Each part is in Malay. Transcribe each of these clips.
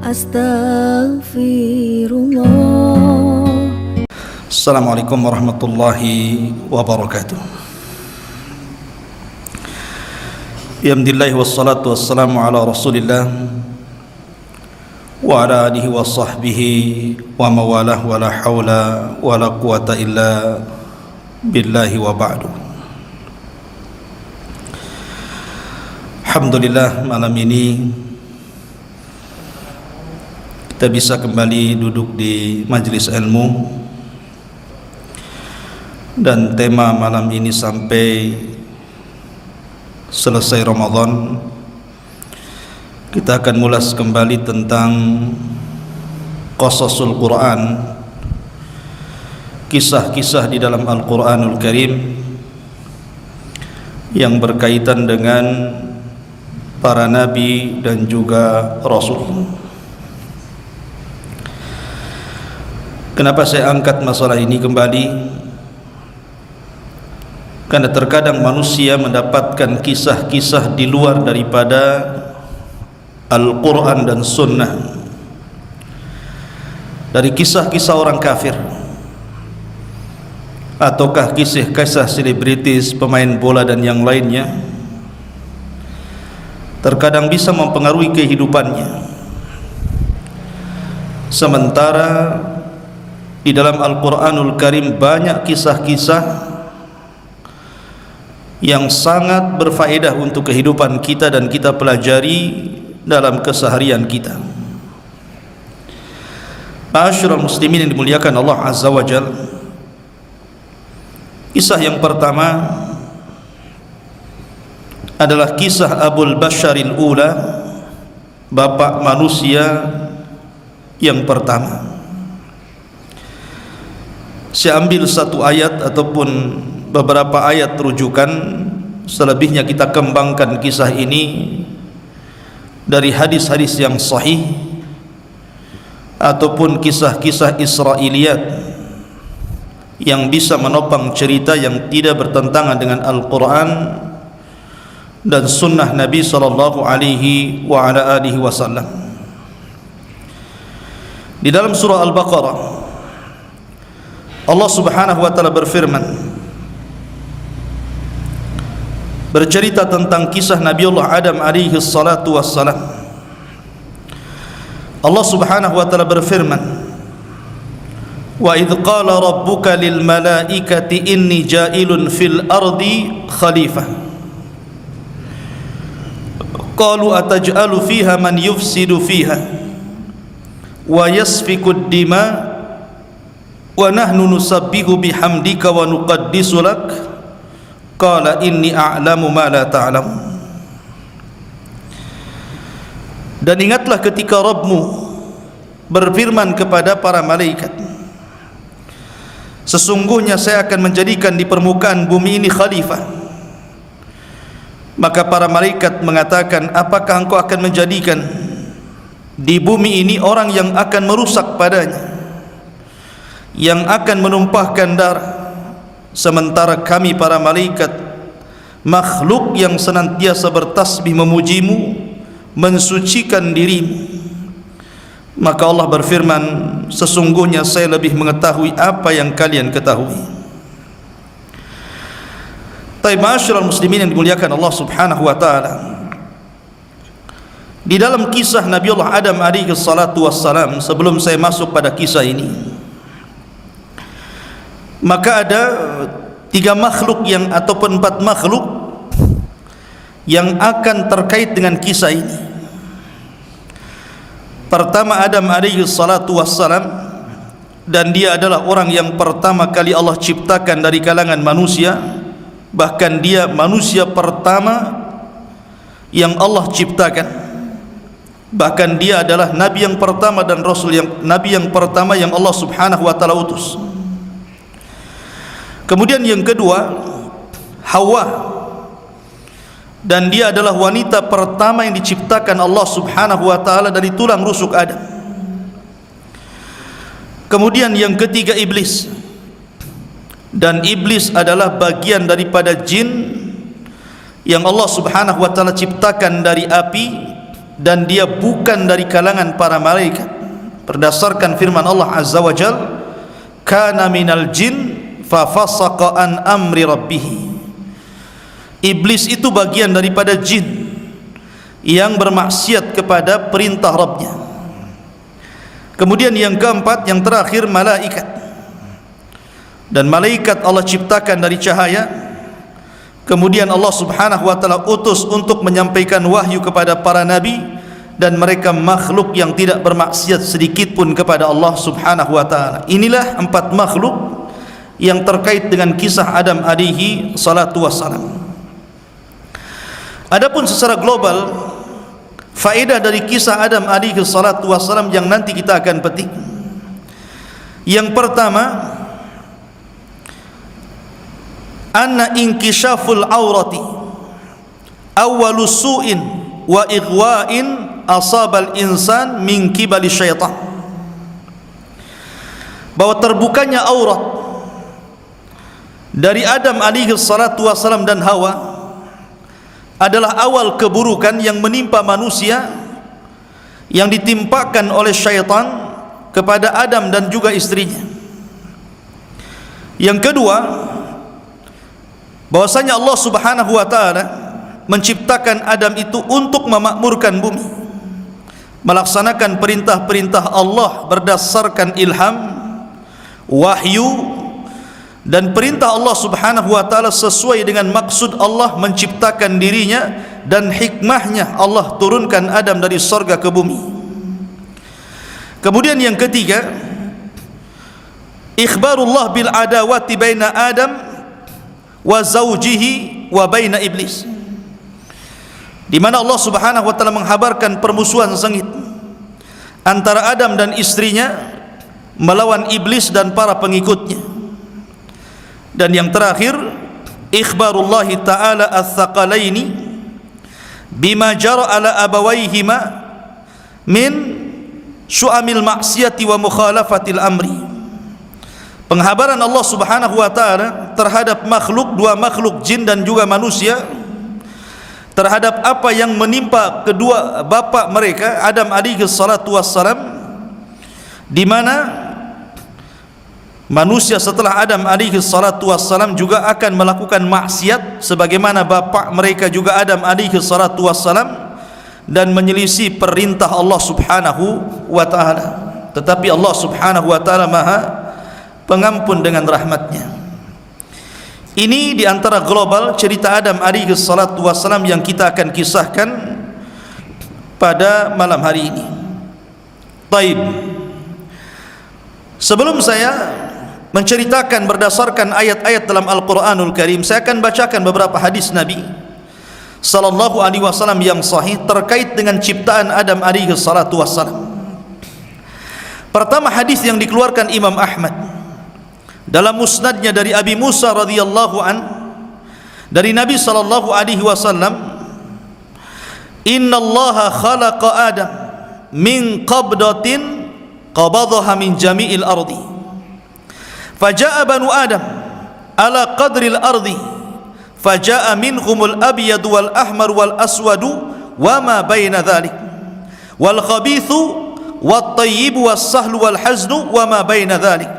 Astaghfirullah. Assalamualaikum warahmatullahi wabarakatuh. Alhamdulillah wassalatu wassalamu ala Rasulillah wa ala alihi wa sahbihi wa mawalah wa la hawla wa la quwata illa billahi wa ba'du. Alhamdulillah, malam ini kita bisa kembali duduk di majlis ilmu, dan tema malam ini sampai selesai Ramadan kita akan mulas kembali tentang qasasul Quran, kisah-kisah di dalam Al-Quranul Karim yang berkaitan dengan para nabi dan juga rasul. Kenapa saya angkat masalah ini kembali? Karena terkadang manusia mendapatkan kisah-kisah di luar daripada Al-Quran dan Sunnah, dari kisah-kisah orang kafir, ataukah kisah-kisah selebritis, pemain bola dan yang lainnya. Terkadang bisa mempengaruhi kehidupannya, sementara di dalam Al-Quranul Karim banyak kisah-kisah yang sangat berfaedah untuk kehidupan kita dan kita pelajari dalam keseharian kita. Ma'asyiral muslimin yang dimuliakan Allah Azza wa Jalla, kisah yang pertama adalah kisah Abul Basharil Ula, bapak manusia yang pertama. Saya ambil satu ayat ataupun beberapa ayat rujukan, selebihnya kita kembangkan kisah ini dari hadis-hadis yang sahih ataupun kisah-kisah Israiliyat yang bisa menopang cerita yang tidak bertentangan dengan Al-Quran dan sunnah Nabi sallallahu alaihi wa ala alihi wasallam. Di dalam surah Al-Baqarah Allah Subhanahu wa taala berfirman, bercerita tentang kisah Nabiullah Adam alaihi salatu wassalam. Allah Subhanahu wa taala berfirman, wa idh qala rabbuka lil malaikati inni ja'ilun fil ardi khalifah qalu ataj'alu fiha man yufsidu fiha wa yasfiku ad-dima wa nahnu nusabbihu bihamdika wa nuqaddisu lak qala inni a'lamu ma la ta'lamun. Dan ingatlah ketika Rabbmu berfirman kepada para malaikat, sesungguhnya saya akan menjadikan di permukaan bumi ini khalifah. Maka para malaikat mengatakan, apakah engkau akan menjadikan di bumi ini orang yang akan merusak padanya, yang akan menumpahkan darah, sementara kami para malaikat makhluk yang senantiasa bertasbih memujimu, mensucikan dirimu. Maka Allah berfirman, sesungguhnya saya lebih mengetahui apa yang kalian ketahui. Ma'asyiral muslimin yang dimuliakan Allah Subhanahu wa taala, di dalam kisah Nabiullah Adam alaihi salatu wassalam, sebelum saya masuk pada kisah ini, maka ada 3 makhluk yang ataupun 4 makhluk yang akan terkait dengan kisah ini. Pertama, Adam alaihi salatu wassalam, dan dia adalah orang yang pertama kali Allah ciptakan dari kalangan manusia. Bahkan dia manusia pertama yang Allah ciptakan. Bahkan dia adalah nabi yang pertama dan rasul yang nabi yang pertama yang Allah Subhanahu wa taala utus. Kemudian yang kedua, Hawa, dan dia adalah wanita pertama yang diciptakan Allah Subhanahu wa taala dari tulang rusuk Adam. Kemudian yang ketiga, Iblis, dan iblis adalah bagian daripada jin yang Allah Subhanahu wa taala ciptakan dari api dan dia bukan dari kalangan para malaikat berdasarkan firman Allah Azza wa Jalla, kana minal jin fa fasaqa an amri rabbih. Iblis itu bagian daripada jin yang bermaksiat kepada perintah Rabbnya. Kemudian yang keempat, yang terakhir, malaikat. Dan malaikat Allah ciptakan dari cahaya, kemudian Allah subhanahu wa ta'ala utus untuk menyampaikan wahyu kepada para nabi, dan mereka makhluk yang tidak bermaksiat sedikit pun kepada Allah subhanahu wa ta'ala. Inilah 4 makhluk yang terkait dengan kisah Adam alaihi salatu wassalam. Adapun secara global, faedah dari kisah Adam alaihi salatu wassalam yang nanti kita akan petik, yang pertama, anna inkishaful aurati awwalu su'in wa ighwa'in asabal insan min kibali syaitan. Bahwa terbukanya aurat dari Adam alaihi salatu wassalam dan Hawa adalah awal keburukan yang menimpa manusia, yang ditimpakan oleh syaitan kepada Adam dan juga istrinya. Yang kedua, bahwasanya Allah subhanahu wa ta'ala menciptakan Adam itu untuk memakmurkan bumi, melaksanakan perintah-perintah Allah berdasarkan ilham, wahyu, dan perintah Allah subhanahu wa ta'ala sesuai dengan maksud Allah menciptakan dirinya, dan hikmahnya Allah turunkan Adam dari sorga ke bumi. Kemudian yang ketiga, ikhbarullah bil adawati baina Adam wa zawjihi wa baina iblis, di mana Allah subhanahu wa ta'ala menghabarkan permusuhan sengit antara Adam dan istrinya melawan iblis dan para pengikutnya. Dan yang terakhir, ikhbarullah ta'ala ats-tsaqalaini bima jara ala abawaihima min syu'amil maksiyati wa mukhalafatil amri. Penghabaran Allah subhanahu wa ta'ala terhadap makhluk, 2 makhluk jin dan juga manusia, terhadap apa yang menimpa kedua bapa mereka Adam alaihi salatu wassalam, di mana manusia setelah Adam alaihi salatu wassalam juga akan melakukan maksiat sebagaimana bapa mereka juga Adam alaihi salatu wassalam, dan menyelisih perintah Allah subhanahu wa ta'ala. Tetapi Allah subhanahu wa ta'ala maha pengampun dengan rahmatnya. Ini diantara global cerita Adam alaihi salatu wassalam yang kita akan kisahkan pada malam hari ini. Taib, sebelum saya menceritakan berdasarkan ayat-ayat dalam Al-Quranul Karim, saya akan bacakan beberapa hadis Nabi sallallahu alaihi wasallam yang sahih terkait dengan ciptaan Adam alaihi salatu wassalam. Pertama, hadis yang dikeluarkan Imam Ahmad dalam musnadnya dari Abi Musa radhiyallahu an, dari Nabi sallallahu alaihi wasallam, innallaha khalaqa Adam min qabdatin qabadaha min jami'il ardi, faja'a banu Adam ala qadril ardi, faja'a minhumul abyad wal ahmar wal aswadu wa ma baina dhalik, wal khabithu wat tayyib was sahlu wal haznu wa ma baina dhalik.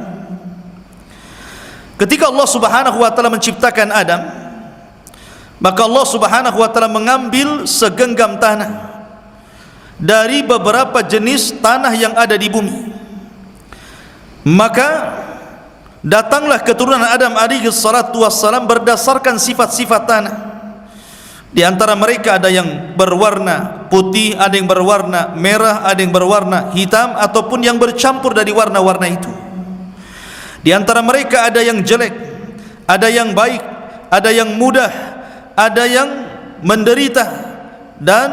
Ketika Allah subhanahu wa ta'ala menciptakan Adam, maka Allah subhanahu wa ta'ala mengambil segenggam tanah dari beberapa jenis tanah yang ada di bumi. Maka datanglah keturunan Adam alaihi salatu wassalam berdasarkan sifat-sifat tanah. Di antara mereka ada yang berwarna putih, ada yang berwarna merah, ada yang berwarna hitam, ataupun yang bercampur dari warna-warna itu. Di antara mereka ada yang jelek, ada yang baik, ada yang mudah, ada yang menderita, dan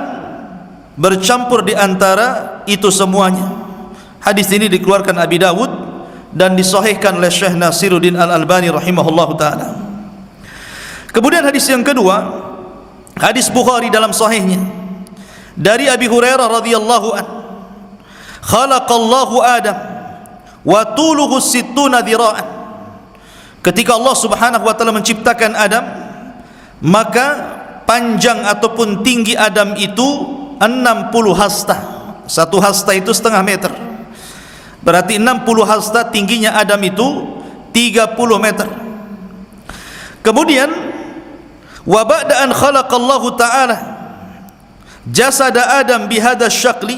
bercampur di antara itu semuanya. Hadis ini dikeluarkan Abi Dawud dan disahihkan oleh Syekh Nasiruddin Al-Albani rahimahullahu ta'ala. Kemudian hadis yang kedua, hadis Bukhari dalam sahihnya dari Abi Hurairah radhiyallahu an, khalaqallahu Adam wa tuluhu sittuna dhira'an. Ketika Allah subhanahu wa ta'ala menciptakan Adam, maka panjang ataupun tinggi Adam itu 60 hasta. Satu hasta itu setengah meter, berarti 60 hasta tingginya Adam itu 30 meter. Kemudian wa ba'da an khalaqallahu ta'ala jasada Adam bihadha syakli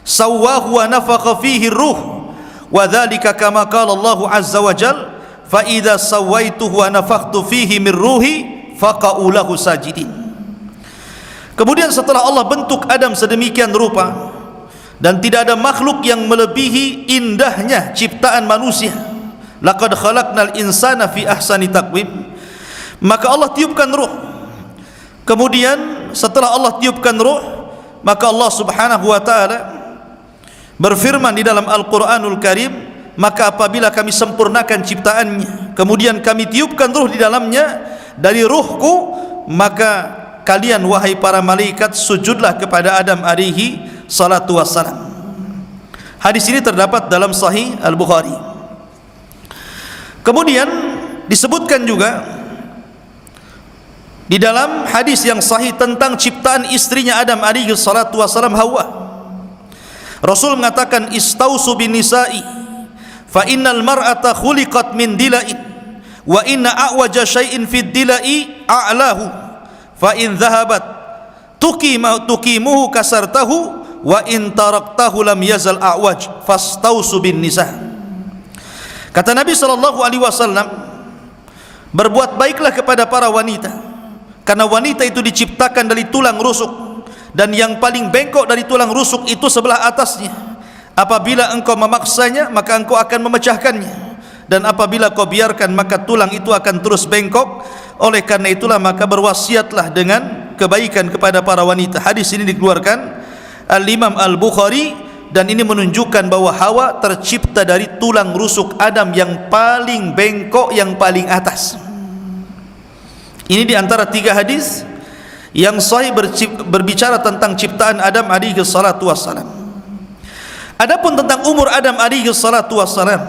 sawwahu wa nafakha fihi ruh wa dhalika kama qala Allah azza wa jal fa idza sawaituhu wa nafakhtu fihi min ruhi faqa'u lahu sajidin. Kemudian setelah Allah bentuk Adam sedemikian rupa, dan tidak ada makhluk yang melebihi indahnya ciptaan manusia, laqad khalaqnal insana fi ahsani taqwim, maka Allah tiupkan ruh. Kemudian setelah Allah tiupkan ruh, maka Allah subhanahu wa ta'ala berfirman di dalam Al-Quranul Karim, maka apabila kami sempurnakan ciptaannya, kemudian kami tiupkan ruh di dalamnya dari ruhku, maka kalian wahai para malaikat sujudlah kepada Adam alaihi salatu wassalam. Hadis ini terdapat dalam Sahih Al-Bukhari. Kemudian disebutkan juga di dalam hadis yang sahih tentang ciptaan istrinya Adam alaihi salatu wassalam, Hawa. Rasul mengatakan, istausu bin nisa'i fa innal mar'ata khuliqat min dila'in wa inna a'waja syai'in fid dila'i a'lahu fa in dhahabat tuqimuhu kasartahu wa in taraktahu lam yazal a'waj fastausu bin nisa. Kata Nabi sallallahu alaihi wasallam, berbuat baiklah kepada para wanita, karena wanita itu diciptakan dari tulang rusuk, dan yang paling bengkok dari tulang rusuk itu sebelah atasnya. Apabila engkau memaksanya, maka engkau akan memecahkannya, dan apabila kau biarkan, maka tulang itu akan terus bengkok. Oleh karena itulah maka berwasiatlah dengan kebaikan kepada para wanita. Hadis ini dikeluarkan Al-Imam Al-Bukhari, dan ini menunjukkan bahwa Hawa tercipta dari tulang rusuk Adam yang paling bengkok, yang paling atas. Ini di antara 3 hadis yang sahih berbicara tentang ciptaan Adam alaihi salatu wassalam. Adapun tentang umur Adam alaihi salatu wassalam,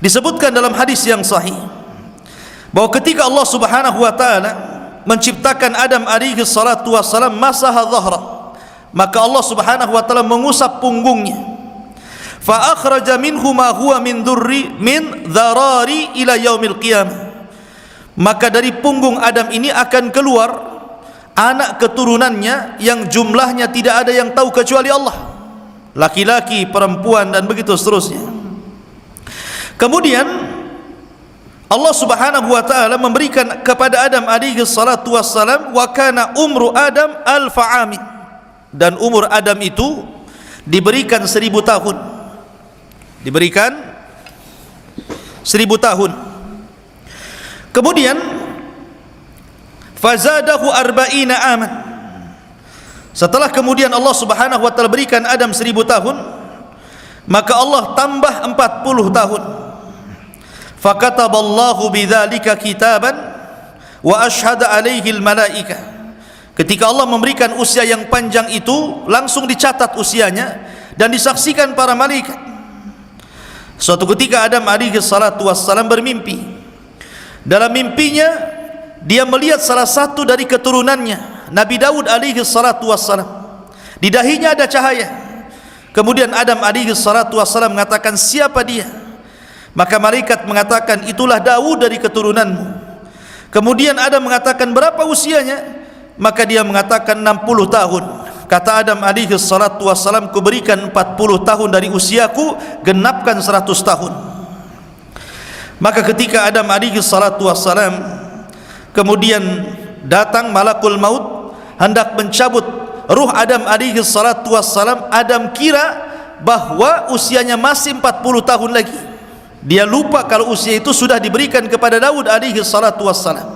disebutkan dalam hadis yang sahih bahwa ketika Allah subhanahu wa ta'ala menciptakan Adam alaihi salatu wassalam, masaha dhahra, maka Allah subhanahu wa ta'ala mengusap punggungnya, fa akhraja minhu ma huwa min dharari ila yaumil qiyamah, maka dari punggung Adam ini akan keluar anak keturunannya yang jumlahnya tidak ada yang tahu kecuali Allah, laki-laki, perempuan, dan begitu seterusnya. Kemudian Allah subhanahu wa ta'ala memberikan kepada Adam alaihi salatu wassalam, wa kana umru Adam alfa amin, dan umur Adam itu diberikan 1000 tahun, diberikan 1000 tahun. Kemudian fazadahu arba'ina aman, setelah kemudian Allah subhanahu wa ta'ala berikan Adam 1000 tahun, maka Allah tambah 40 tahun. Fakataballahu bidzalika kitaban wa asyhada alaihi almalaika. Ketika Allah memberikan usia yang panjang itu, langsung dicatat usianya dan disaksikan para malaikat. Suatu ketika Adam alaihi salatu wassalam bermimpi. Dalam mimpinya dia melihat salah satu dari keturunannya, Nabi Daud alaihi salatu wassalam. Di dahinya ada cahaya. Kemudian Adam alaihi salatu wassalam mengatakan, siapa dia? Maka malaikat mengatakan, itulah Daud dari keturunanmu. Kemudian Adam mengatakan, berapa usianya? Maka dia mengatakan 60 tahun. Kata Adam alaihi salatu wassalam, kuberikan 40 tahun dari usiaku, genapkan 100 tahun. Maka ketika Adam alaihi salatu wassalam kemudian datang malakul maut hendak mencabut ruh Adam alaihi salatu wassalam, Adam kira bahwa usianya masih 40 tahun lagi. Dia lupa kalau usia itu sudah diberikan kepada Daud alaihi salatu wassalam.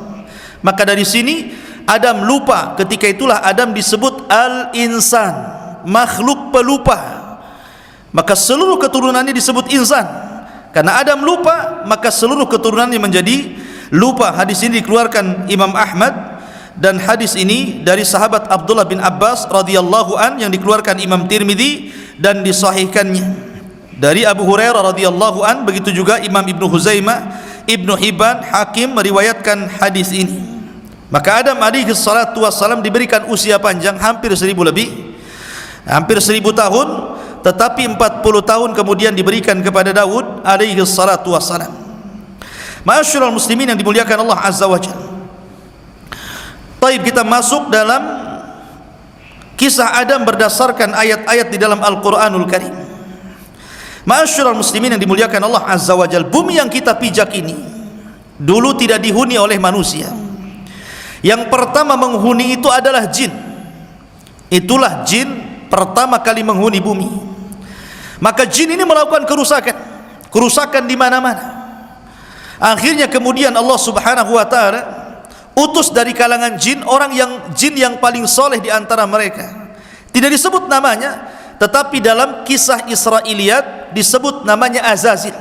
Maka dari sini Adam lupa. Ketika itulah Adam disebut al-insan, makhluk pelupa. Maka seluruh keturunannya disebut insan. Karena Adam lupa, maka seluruh keturunannya menjadi lupa. Hadis ini dikeluarkan Imam Ahmad, dan hadis ini dari sahabat Abdullah bin Abbas radhiyallahu an, yang dikeluarkan Imam Tirmidzi dan disahihkannya. Dari Abu Hurairah radhiyallahu an, begitu juga Imam Ibnu Huzaimah, Ibnu Hibban, Hakim meriwayatkan hadis ini. Maka Adam alaihi salatu wassalam diberikan usia panjang hampir 1000 lebih, hampir 1000 tahun, tetapi 40 tahun kemudian diberikan kepada Daud alaihi salatu wassalam. Ma'asyiral muslimin yang dimuliakan Allah azza wa jalla. Baik, kita masuk dalam kisah Adam berdasarkan ayat-ayat di dalam Al-Qur'anul Karim. Ma'asyiral muslimin yang dimuliakan Allah azza wa jalla, bumi yang kita pijak ini dulu tidak dihuni oleh manusia. Yang pertama menghuni itu adalah jin. Itulah jin pertama kali menghuni bumi. Maka jin ini melakukan kerusakan di mana-mana. Akhirnya kemudian Allah Subhanahu wa taala utus dari kalangan jin jin yang paling soleh di antara mereka. Tidak disebut namanya, tetapi dalam kisah Israiliyat disebut namanya Azazil.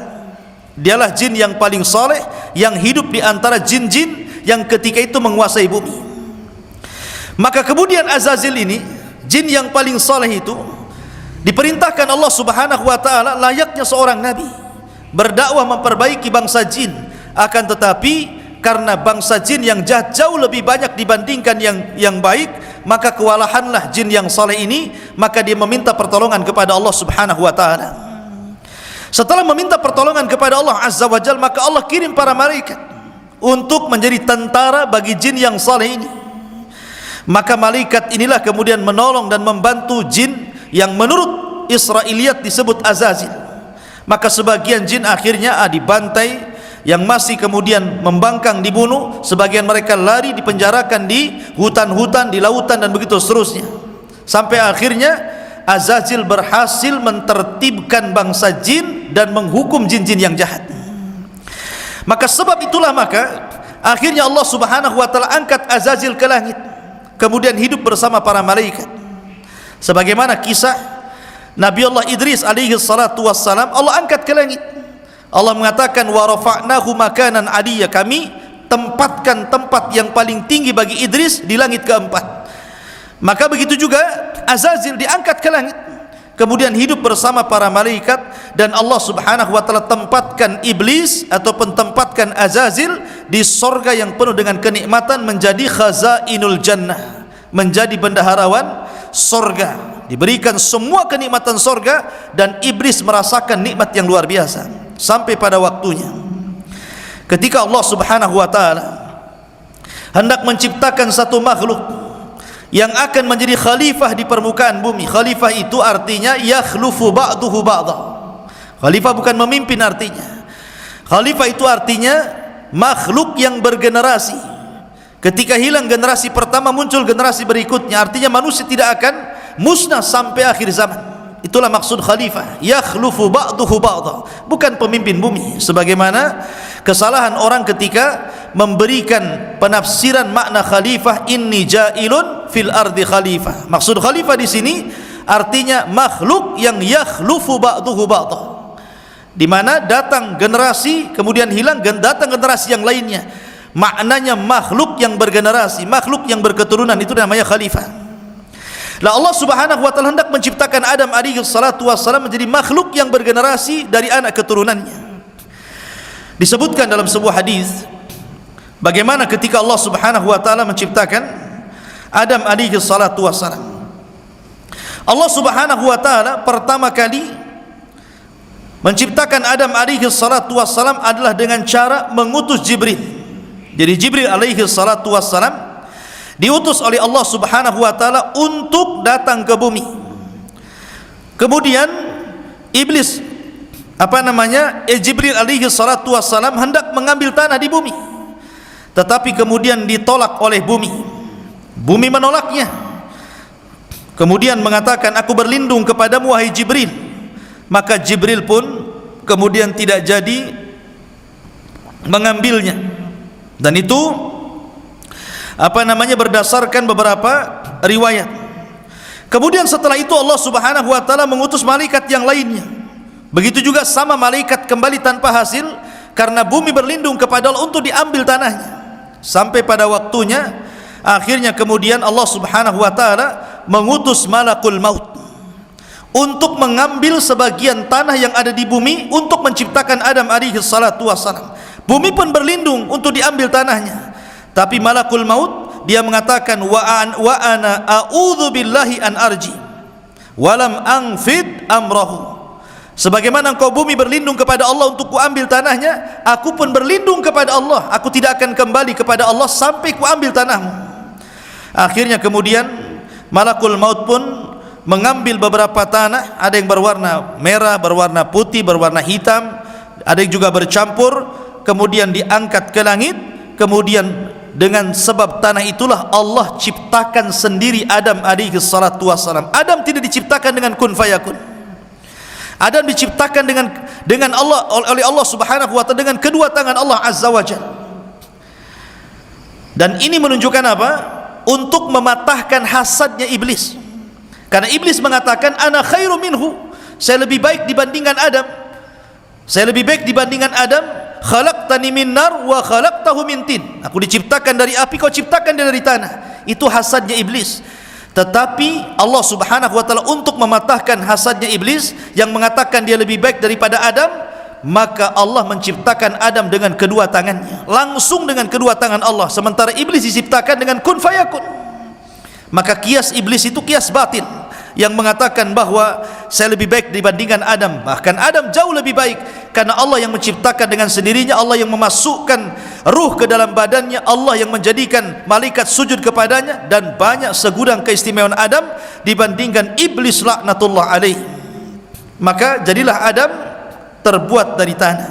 Dialah jin yang paling soleh yang hidup di antara jin-jin yang ketika itu menguasai bumi. Maka kemudian Azazil ini, jin yang paling soleh itu, diperintahkan Allah Subhanahu wa taala layaknya seorang nabi berdakwah memperbaiki bangsa jin. Akan tetapi karena bangsa jin yang jahat jauh lebih banyak dibandingkan yang baik, maka kewalahanlah jin yang soleh ini. Maka dia meminta pertolongan kepada Allah Subhanahu wa taala. Setelah meminta pertolongan kepada Allah azza wa jalla, maka Allah kirim para malaikat untuk menjadi tentara bagi jin yang saleh ini. Maka malaikat inilah kemudian menolong dan membantu jin yang menurut Israiliyat disebut Azazil. Maka sebagian jin akhirnya dibantai, yang masih kemudian membangkang dibunuh, sebagian mereka lari dipenjarakan di hutan-hutan, di lautan dan begitu seterusnya. Sampai akhirnya Azazil berhasil mentertibkan bangsa jin dan menghukum jin-jin yang jahat. Maka sebab itulah maka akhirnya Allah Subhanahu wa taala angkat Azazil ke langit, kemudian hidup bersama para malaikat. Sebagaimana kisah Nabi Allah Idris alaihi salatu wassalam, Allah angkat ke langit. Allah mengatakan wa rafa'nahu makanan aliyya, kami tempatkan tempat yang paling tinggi bagi Idris di langit keempat. Maka begitu juga Azazil diangkat ke langit, kemudian hidup bersama para malaikat. Dan Allah Subhanahu wa taala tempatkan iblis ataupun tempatkan Azazil di sorga yang penuh dengan kenikmatan, menjadi khazainul jannah, menjadi bendaharawan sorga, diberikan semua kenikmatan sorga. Dan iblis merasakan nikmat yang luar biasa sampai pada waktunya ketika Allah Subhanahu wa taala hendak menciptakan satu makhluk yang akan menjadi khalifah di permukaan bumi. Khalifah itu artinya yakhlufu ba'duhu ba'dha. Khalifah bukan memimpin artinya. Khalifah itu artinya makhluk yang bergenerasi. Ketika hilang generasi pertama, muncul generasi berikutnya. Artinya manusia tidak akan musnah sampai akhir zaman. Itulah maksud khalifah, yakhlufu ba'duhu ba'dha, bukan pemimpin bumi. Sebagaimana kesalahan orang ketika memberikan penafsiran makna khalifah, inni ja'ilun fil ardi khalifah. Maksud khalifah di sini artinya makhluk yang yakhlufu ba'duhu ba'dha, di mana datang generasi kemudian hilang, datang generasi yang lainnya. Maknanya makhluk yang bergenerasi, makhluk yang berketurunan, itu namanya khalifah. Lah Allah Subhanahu wa taala hendak menciptakan Adam alaihi salatu wassalam menjadi makhluk yang bergenerasi dari anak keturunannya. Disebutkan dalam sebuah hadis bagaimana ketika Allah Subhanahu wa taala menciptakan Adam alaihi salatu wassalam. Allah Subhanahu wa taala pertama kali menciptakan Adam alaihi salatu wassalam adalah dengan cara mengutus Jibril. Jadi Jibril alaihi salatu wassalam diutus oleh Allah Subhanahu wa taala untuk datang ke bumi. Kemudian iblis Jibril alaihi salatu wassalam hendak mengambil tanah di bumi, tetapi kemudian ditolak oleh bumi. Bumi menolaknya. Kemudian mengatakan, aku berlindung kepadamu wahai Jibril. Maka Jibril pun kemudian tidak jadi mengambilnya. Dan itu berdasarkan beberapa riwayat. Kemudian setelah itu Allah Subhanahu wa taala mengutus malaikat yang lainnya. Begitu juga sama malaikat kembali tanpa hasil, karena bumi berlindung kepada Allah untuk diambil tanahnya. Sampai pada waktunya akhirnya kemudian Allah Subhanahu wa taala mengutus malakul maut untuk mengambil sebagian tanah yang ada di bumi untuk menciptakan Adam alaihi salatu wassalam. Bumi pun berlindung untuk diambil tanahnya, tapi malakul maut dia mengatakan wa ana a'udzu billahi an arji walam angfid amrahu. Sebagaimana engkau bumi berlindung kepada Allah untuk kuambil tanahnya, aku pun berlindung kepada Allah, aku tidak akan kembali kepada Allah sampai kuambil tanahmu. Akhirnya kemudian malakul maut pun mengambil beberapa tanah, ada yang berwarna merah, berwarna putih, berwarna hitam, ada yang juga bercampur, kemudian diangkat ke langit. Kemudian dengan sebab tanah itulah Allah ciptakan sendiri Adam alaihi salatu wassalam. Adam tidak diciptakan dengan kun fayakun. Adam diciptakan dengan Allah, oleh Allah Subhanahu wa taala, dengan kedua tangan Allah Azza wa Jalla. Dan ini menunjukkan apa? Untuk mematahkan hasadnya iblis. Karena iblis mengatakan ana khairu minhu, saya lebih baik dibandingkan Adam. Saya lebih baik dibandingkan Adam. Khalaqtani min nar wa khalaqtahu min tin. Aku diciptakan dari api, kau ciptakan dia dari tanah. Itu hasadnya iblis. Tetapi Allah Subhanahu wa taala untuk mematahkan hasadnya iblis yang mengatakan dia lebih baik daripada Adam, maka Allah menciptakan Adam dengan kedua tangannya, langsung dengan kedua tangan Allah, sementara iblis diciptakan dengan kun fayakun. Maka kias iblis itu kias batil yang mengatakan bahwa saya lebih baik dibandingkan Adam. Bahkan Adam jauh lebih baik, karena Allah yang menciptakan dengan sendirinya, Allah yang memasukkan ruh ke dalam badannya, Allah yang menjadikan malaikat sujud kepadanya, dan banyak segudang keistimewaan Adam dibandingkan iblis laknatullah alaih. Maka jadilah Adam terbuat dari tanah.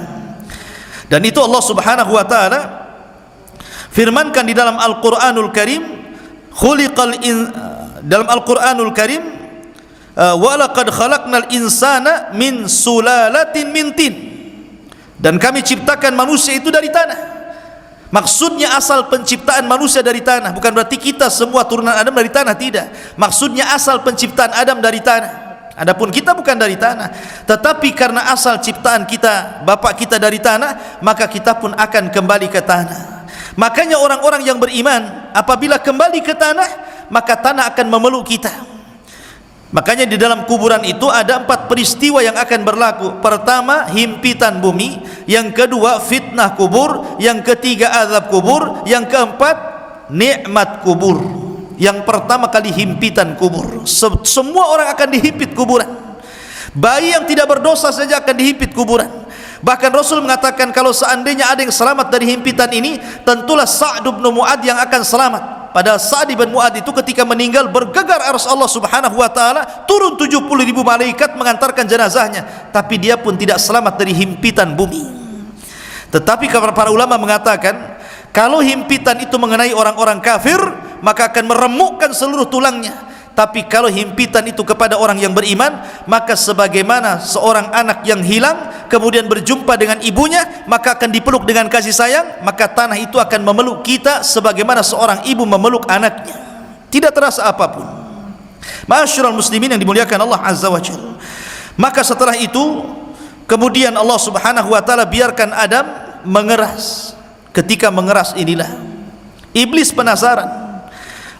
Dan itu Allah Subhanahu wa taala firmankan di dalam Al-Qur'anul Karim, dalam Al-Qur'anul Karim, wa laqad khalaqnal insana min sulalatin min tin. Dan kami ciptakan manusia itu dari tanah. Maksudnya asal penciptaan manusia dari tanah, bukan berarti kita semua turunan Adam dari tanah, tidak. Maksudnya asal penciptaan Adam dari tanah. Adapun kita bukan dari tanah, tetapi karena asal ciptaan kita, bapak kita dari tanah, maka kita pun akan kembali ke tanah. Makanya orang-orang yang beriman apabila kembali ke tanah, maka tanah akan memeluk kita. Makanya di dalam kuburan itu ada 4 peristiwa yang akan berlaku. Pertama, himpitan bumi. Yang kedua, fitnah kubur. Yang ketiga, azab kubur. Yang keempat, nikmat kubur. Yang pertama kali himpitan kubur. Semua orang akan dihimpit kuburan. Bayi yang tidak berdosa saja akan dihimpit kuburan. Bahkan Rasul mengatakan kalau seandainya ada yang selamat dari himpitan ini, tentulah Sa'd bin Mu'adz yang akan selamat. Padahal Sa'd bin Mu'adz itu ketika meninggal bergegar arsy Allah Subhanahu wa taala, turun 70.000 malaikat mengantarkan jenazahnya, tapi dia pun tidak selamat dari himpitan bumi. Tetapi para ulama mengatakan kalau himpitan itu mengenai orang-orang kafir, maka akan meremukkan seluruh tulangnya. Tapi kalau himpitan itu kepada orang yang beriman, maka sebagaimana seorang anak yang hilang kemudian berjumpa dengan ibunya, maka akan dipeluk dengan kasih sayang, maka tanah itu akan memeluk kita sebagaimana seorang ibu memeluk anaknya, tidak terasa apapun. Ma'asyiral muslimin yang dimuliakan Allah Azza wa Jalla. Maka setelah itu kemudian Allah Subhanahu wa taala biarkan Adam mengeras. Ketika mengeras inilah iblis penasaran,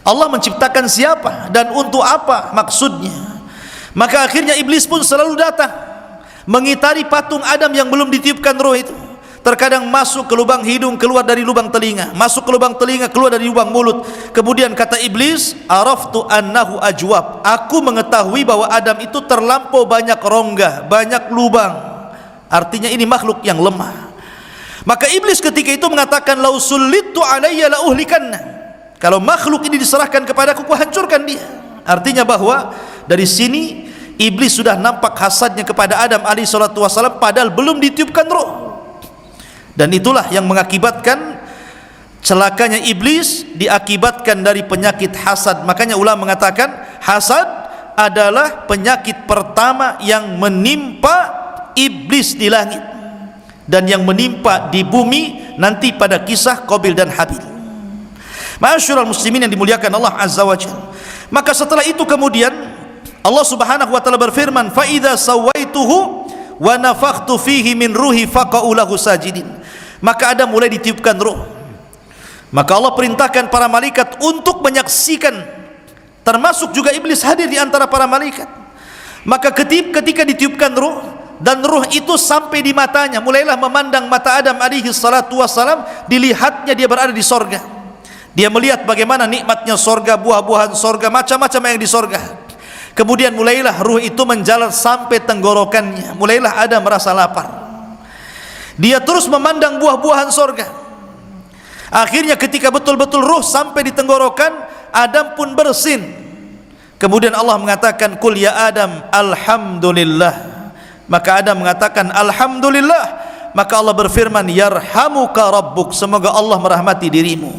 Allah menciptakan siapa dan untuk apa maksudnya. Maka akhirnya iblis pun selalu datang mengitari patung Adam yang belum ditiupkan roh itu. Terkadang masuk ke lubang hidung, keluar dari lubang telinga, masuk ke lubang telinga, keluar dari lubang mulut. Kemudian kata iblis, araftu annahu ajwab, aku mengetahui bahwa Adam itu terlampau banyak rongga, banyak lubang. Artinya ini makhluk yang lemah. Maka iblis ketika itu mengatakan, lau sullitu alayya la uhlikanna, kalau makhluk ini diserahkan kepadaku, ku hancurkan dia. Artinya bahwa dari sini iblis sudah nampak hasadnya kepada Adam alaihi salatu wasallam padahal belum ditiupkan roh. Dan itulah yang mengakibatkan celakanya iblis, diakibatkan dari penyakit hasad. Makanya ulama mengatakan hasad adalah penyakit pertama yang menimpa iblis di langit dan yang menimpa di bumi nanti pada kisah Qabil dan Habil. Ma'asyiral muslimin yang dimuliakan Allah Azza wa Jalla. Maka setelah itu kemudian Allah Subhanahu wa taala berfirman, fa idza sawaituhu wa nafakhtu fihi min ruhi faqa'u lahu sajidin. Maka Adam mulai ditiupkan roh. Maka Allah perintahkan para malaikat untuk menyaksikan, termasuk juga iblis hadir di antara para malaikat. Maka ketika ditiupkan roh dan roh itu sampai di matanya, mulailah memandang mata Adam alaihi salatu wassalam, dilihatnya dia berada di sorga. Dia melihat bagaimana nikmatnya sorga, buah-buahan sorga, macam-macam yang di sorga. Kemudian mulailah ruh itu menjalar sampai tenggorokannya. Mulailah Adam merasa lapar. Dia terus memandang buah-buahan sorga. Akhirnya ketika betul-betul ruh sampai di tenggorokan, Adam pun bersin. Kemudian Allah mengatakan, "Qul ya Adam, alhamdulillah." Maka Adam mengatakan, "Alhamdulillah." Maka Allah berfirman, "Yarhamuka rabbuk." Semoga Allah merahmati dirimu.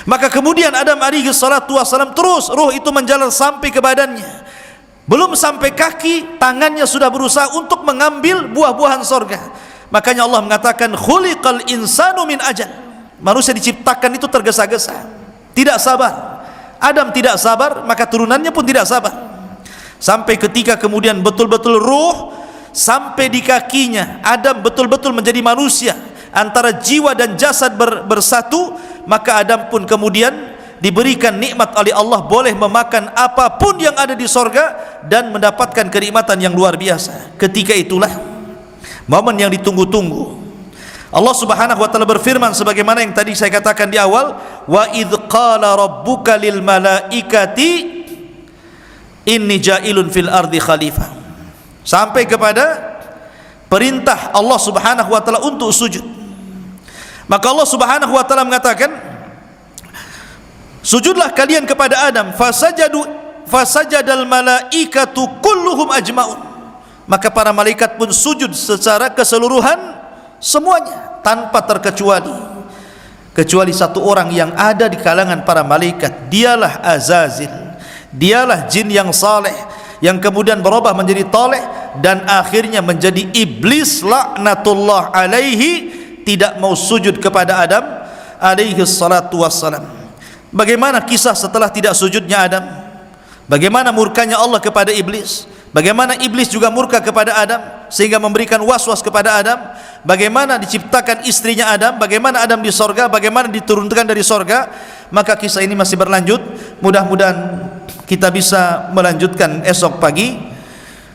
Maka kemudian Adam alaihi salatu wassalam terus ruh itu menjalar sampai ke badannya. Belum sampai kaki, tangannya sudah berusaha untuk mengambil buah-buahan sorga. Makanya Allah mengatakan, "Khuliqal insanu min ajal." Manusia diciptakan itu tergesa-gesa, tidak sabar. Adam tidak sabar, maka turunannya pun tidak sabar. Sampai ketika kemudian betul-betul ruh sampai di kakinya, Adam betul-betul menjadi manusia, antara jiwa dan jasad bersatu. Maka Adam pun kemudian diberikan nikmat oleh Allah, boleh memakan apapun yang ada di sorga dan mendapatkan kenikmatan yang luar biasa. Ketika itulah momen yang ditunggu-tunggu. Allah Subhanahu wa taala berfirman sebagaimana yang tadi saya katakan di awal, "Wa idz qala rabbuka lil malaikati inni ja'ilun fil ardi khalifah." Sampai kepada perintah Allah Subhanahu wa taala untuk sujud. Maka Allah Subhanahu wa taala mengatakan, "Sujudlah kalian kepada Adam." Fasajadal malaikatu kulluhum ajmaun. Maka para malaikat pun sujud secara keseluruhan, semuanya tanpa terkecuali, kecuali satu orang yang ada di kalangan para malaikat. Dialah Azazil. Dialah jin yang saleh yang kemudian berubah menjadi taleh dan akhirnya menjadi iblis laknatullah alaihi, tidak mau sujud kepada Adam alaihi salatu wassalam. Bagaimana kisah setelah tidak sujudnya Adam? Bagaimana murkanya Allah kepada iblis? Bagaimana iblis juga murka kepada Adam sehingga memberikan was-was kepada Adam? Bagaimana diciptakan istrinya Adam? Bagaimana Adam di sorga? Bagaimana diturunkan dari sorga? Maka kisah ini masih berlanjut. Mudah-mudahan kita bisa melanjutkan esok pagi.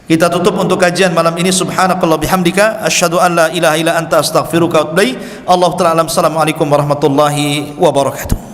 Kita tutup untuk kajian malam ini. Subhanakallah bihamdika asyhadu an la ilaha illa anta astaghfiruka wa atubu ilaik. Allahu ta'ala alam. Assalamualaikum warahmatullahi wabarakatuh.